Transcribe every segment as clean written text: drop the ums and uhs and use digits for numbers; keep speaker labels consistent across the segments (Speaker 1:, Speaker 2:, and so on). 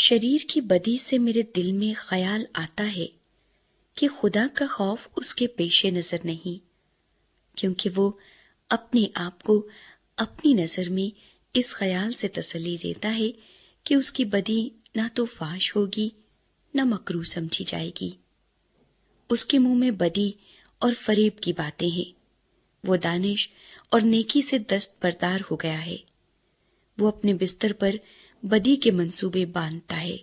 Speaker 1: شریر کی بدی سے میرے دل میں خیال آتا ہے کہ خدا کا خوف اس کے پیش نظر نہیں، کیونکہ وہ اپنے آپ کو اپنی نظر میں اس خیال سے تسلی دیتا ہے کہ اس کی بدی نہ تو فاش ہوگی نہ مکروہ سمجھی جائے گی۔ اس کے منہ میں بدی اور فریب کی باتیں ہیں۔ وہ دانش اور نیکی سے دست بردار ہو گیا ہے۔ وہ اپنے بستر پر بدی کے منصوبے باندھتا ہے۔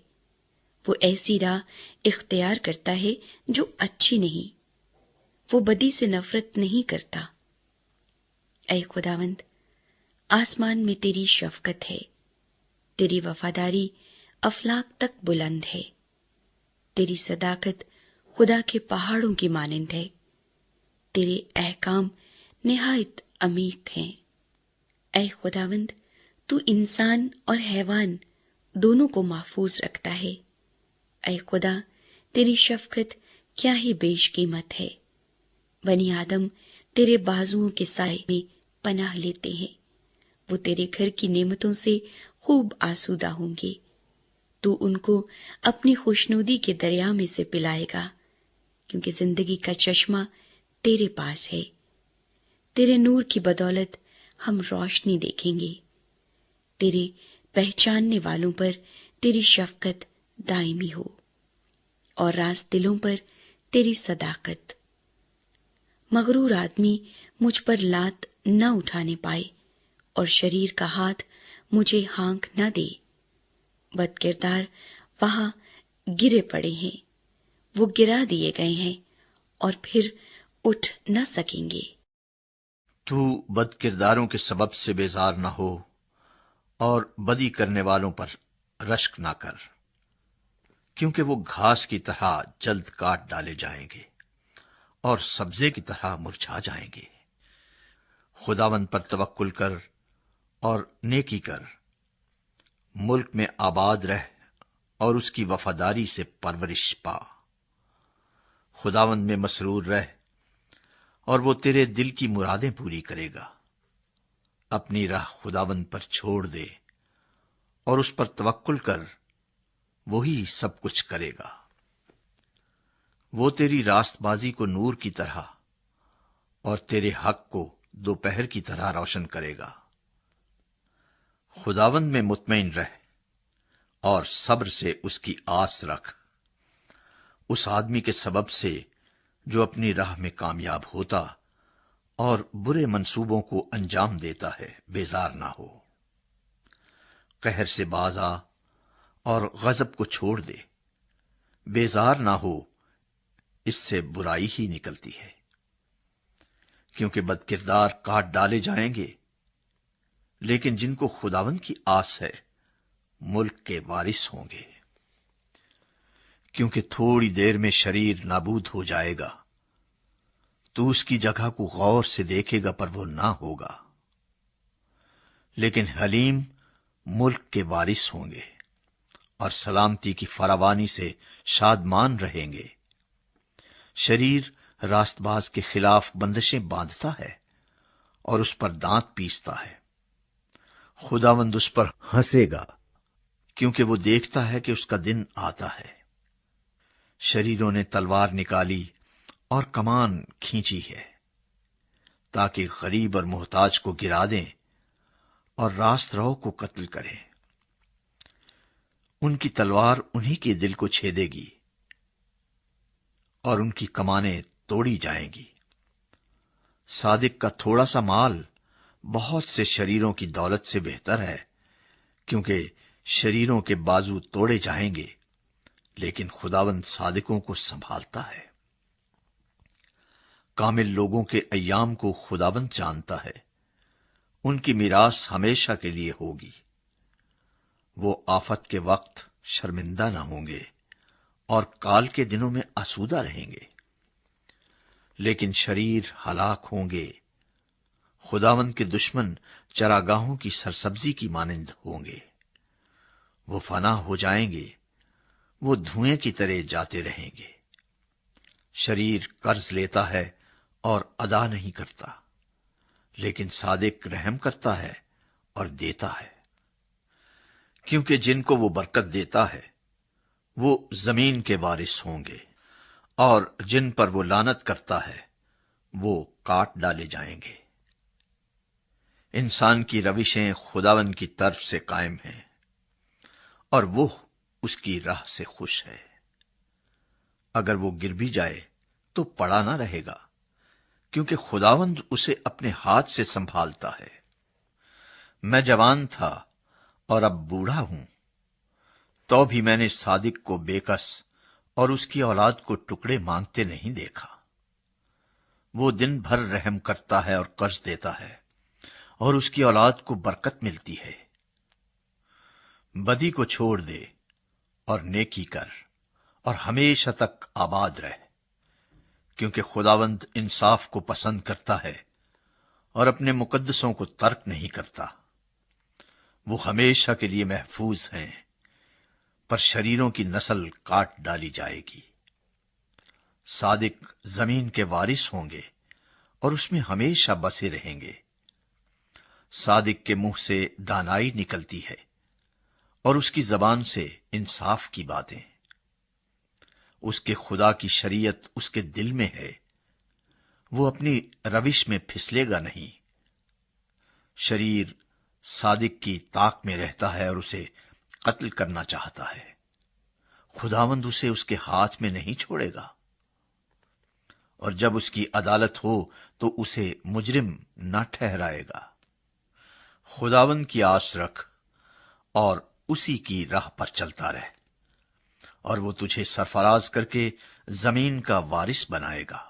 Speaker 1: وہ ایسی راہ اختیار کرتا ہے جو اچھی نہیں۔ وہ بدی سے نفرت نہیں کرتا۔ اے خداوند، آسمان میں تیری شفقت ہے، تیری وفاداری افلاک تک بلند ہے، تیری صداقت خدا کے پہاڑوں کی مانند ہے، تیرے احکام نہایت عمیق ہیں۔ اے خداوند، تو انسان اور حیوان دونوں کو محفوظ رکھتا ہے۔ اے خدا، تیری شفقت کیا ہی بیش قیمت ہے۔ بنی آدم تیرے بازوؤں کے سائے میں پناہ لیتے ہیں، وہ تیرے گھر کی نعمتوں سے خوب آسودہ ہوں گے۔ تو ان کو اپنی خوشنودی کے دریا میں سے پلائے گا، کیونکہ زندگی کا چشمہ تیرے پاس ہے۔ تیرے نور کی بدولت ہم روشنی دیکھیں گے۔ تیرے پہچاننے والوں پر تیری شفقت دائمی ہو، اور راست دلوں پر تیری صداقت۔ مغرور آدمی مجھ پر لات نہ اٹھانے پائے، اور شریر کا ہاتھ مجھے ہانک نہ دے۔ بد کردار وہاں گرے پڑے ہیں، وہ گرا دیے گئے ہیں اور پھر اٹھ نہ سکیں گے۔
Speaker 2: تو بد کرداروں کے سبب سے بیزار نہ ہو، اور بدی کرنے والوں پر رشک نہ کر، کیونکہ وہ گھاس کی طرح جلد کاٹ ڈالے جائیں گے اور سبزے کی طرح مرجھا جائیں گے۔ خداوند پر توکل کر اور نیکی کر، ملک میں آباد رہ اور اس کی وفاداری سے پرورش پا۔ خداوند میں مسرور رہ، اور وہ تیرے دل کی مرادیں پوری کرے گا۔ اپنی راہ خداوند پر چھوڑ دے اور اس پر توکل کر، وہی سب کچھ کرے گا۔ وہ تیری راست بازی کو نور کی طرح اور تیرے حق کو دوپہر کی طرح روشن کرے گا۔ خداوند میں مطمئن رہ اور صبر سے اس کی آس رکھ۔ اس آدمی کے سبب سے جو اپنی راہ میں کامیاب ہوتا اور برے منصوبوں کو انجام دیتا ہے، بیزار نہ ہو۔ قہر سے باز آ اور غضب کو چھوڑ دے، بیزار نہ ہو، اس سے برائی ہی نکلتی ہے۔ کیونکہ بد کردار کاٹ ڈالے جائیں گے، لیکن جن کو خداوند کی آس ہے ملک کے وارث ہوں گے۔ کیونکہ تھوڑی دیر میں شریر نابود ہو جائے گا، تو اس کی جگہ کو غور سے دیکھے گا پر وہ نہ ہوگا۔ لیکن حلیم ملک کے وارث ہوں گے اور سلامتی کی فراوانی سے شادمان رہیں گے۔ شریر راست باز کے خلاف بندشیں باندھتا ہے اور اس پر دانت پیستا ہے۔ خداوند اس پر ہنسے گا، کیونکہ وہ دیکھتا ہے کہ اس کا دن آتا ہے۔ شریروں نے تلوار نکالی اور کمان کھینچی ہے، تاکہ غریب اور محتاج کو گرا دیں اور راست رو کو قتل کریں۔ ان کی تلوار انہی کے دل کو چھیدے گی اور ان کی کمانیں توڑی جائیں گی۔ صادق کا تھوڑا سا مال بہت سے شریروں کی دولت سے بہتر ہے، کیونکہ شریروں کے بازو توڑے جائیں گے، لیکن خداوند صادقوں کو سنبھالتا ہے۔ کامل لوگوں کے ایام کو خداوند جانتا ہے، ان کی میراث ہمیشہ کے لیے ہوگی۔ وہ آفت کے وقت شرمندہ نہ ہوں گے اور کال کے دنوں میں آسودہ رہیں گے، لیکن شریر ہلاک ہوں گے۔ خداوند کے دشمن چراگاہوں کی سرسبزی کی مانند ہوں گے، وہ فنا ہو جائیں گے، وہ دھوئیں کی طرح جاتے رہیں گے۔ شریر قرض لیتا ہے اور ادا نہیں کرتا، لیکن صادق رحم کرتا ہے اور دیتا ہے۔ کیونکہ جن کو وہ برکت دیتا ہے وہ زمین کے وارث ہوں گے، اور جن پر وہ لعنت کرتا ہے وہ کاٹ ڈالے جائیں گے۔ انسان کی روشیں خداوند کی طرف سے قائم ہیں، اور وہ اس کی راہ سے خوش ہے۔ اگر وہ گر بھی جائے تو پڑا نہ رہے گا، کیونکہ خداوند اسے اپنے ہاتھ سے سنبھالتا ہے۔ میں جوان تھا اور اب بوڑھا ہوں، تو بھی میں نے صادق کو بے کس اور اس کی اولاد کو ٹکڑے مانگتے نہیں دیکھا۔ وہ دن بھر رحم کرتا ہے اور قرض دیتا ہے، اور اس کی اولاد کو برکت ملتی ہے۔ بدی کو چھوڑ دے اور نیکی کر، اور ہمیشہ تک آباد رہ، کیونکہ خداوند انصاف کو پسند کرتا ہے اور اپنے مقدسوں کو ترک نہیں کرتا۔ وہ ہمیشہ کے لیے محفوظ ہیں، پر شریروں کی نسل کاٹ ڈالی جائے گی۔ صادق زمین کے وارث ہوں گے اور اس میں ہمیشہ بسے رہیں گے۔ صادق کے منہ سے دانائی نکلتی ہے اور اس کی زبان سے انصاف کی باتیں۔ اس کے خدا کی شریعت اس کے دل میں ہے، وہ اپنی روش میں پھسلے گا نہیں۔ شریر صادق کی طاق میں رہتا ہے اور اسے قتل کرنا چاہتا ہے، خداوند اسے اس کے ہاتھ میں نہیں چھوڑے گا۔ اور جب اس کی عدالت ہو تو اسے مجرم نہ ٹھہرائے گا۔ خداوند کی آس رکھ اور اسی کی راہ پر چلتا رہ، اور وہ تجھے سرفراز کر کے زمین کا وارث بنائے گا۔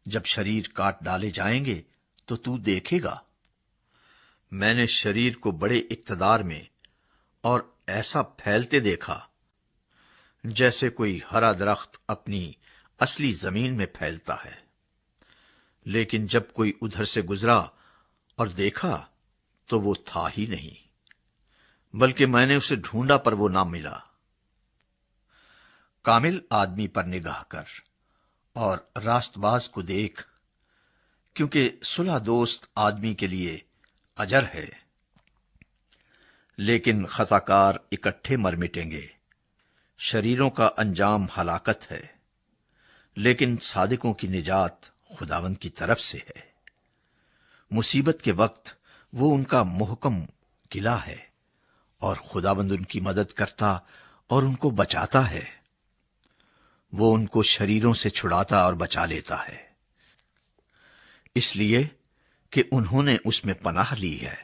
Speaker 2: جب شریر کاٹ ڈالے جائیں گے تو دیکھے گا۔ میں نے شریر کو بڑے اقتدار میں اور ایسا پھیلتے دیکھا جیسے کوئی ہرا درخت اپنی اصلی زمین میں پھیلتا ہے۔ لیکن جب کوئی ادھر سے گزرا اور دیکھا تو وہ تھا ہی نہیں، بلکہ میں نے اسے ڈھونڈا پر وہ نہ ملا۔ کامل آدمی پر نگاہ کر اور راست باز کو دیکھ، کیونکہ صلح دوست آدمی کے لیے اجر ہے۔ لیکن خطا کار اکٹھے مر مٹیں گے، شریروں کا انجام ہلاکت ہے، لیکن صادقوں کی نجات خداوند کی طرف سے ہے۔ مصیبت کے وقت وہ ان کا محکم قلعہ ہے، اور خداوند ان کی مدد کرتا اور ان کو بچاتا ہے۔ وہ ان کو شریروں سے چھڑاتا اور بچا لیتا ہے، اس لیے کہ انہوں نے اس میں پناہ لی ہے۔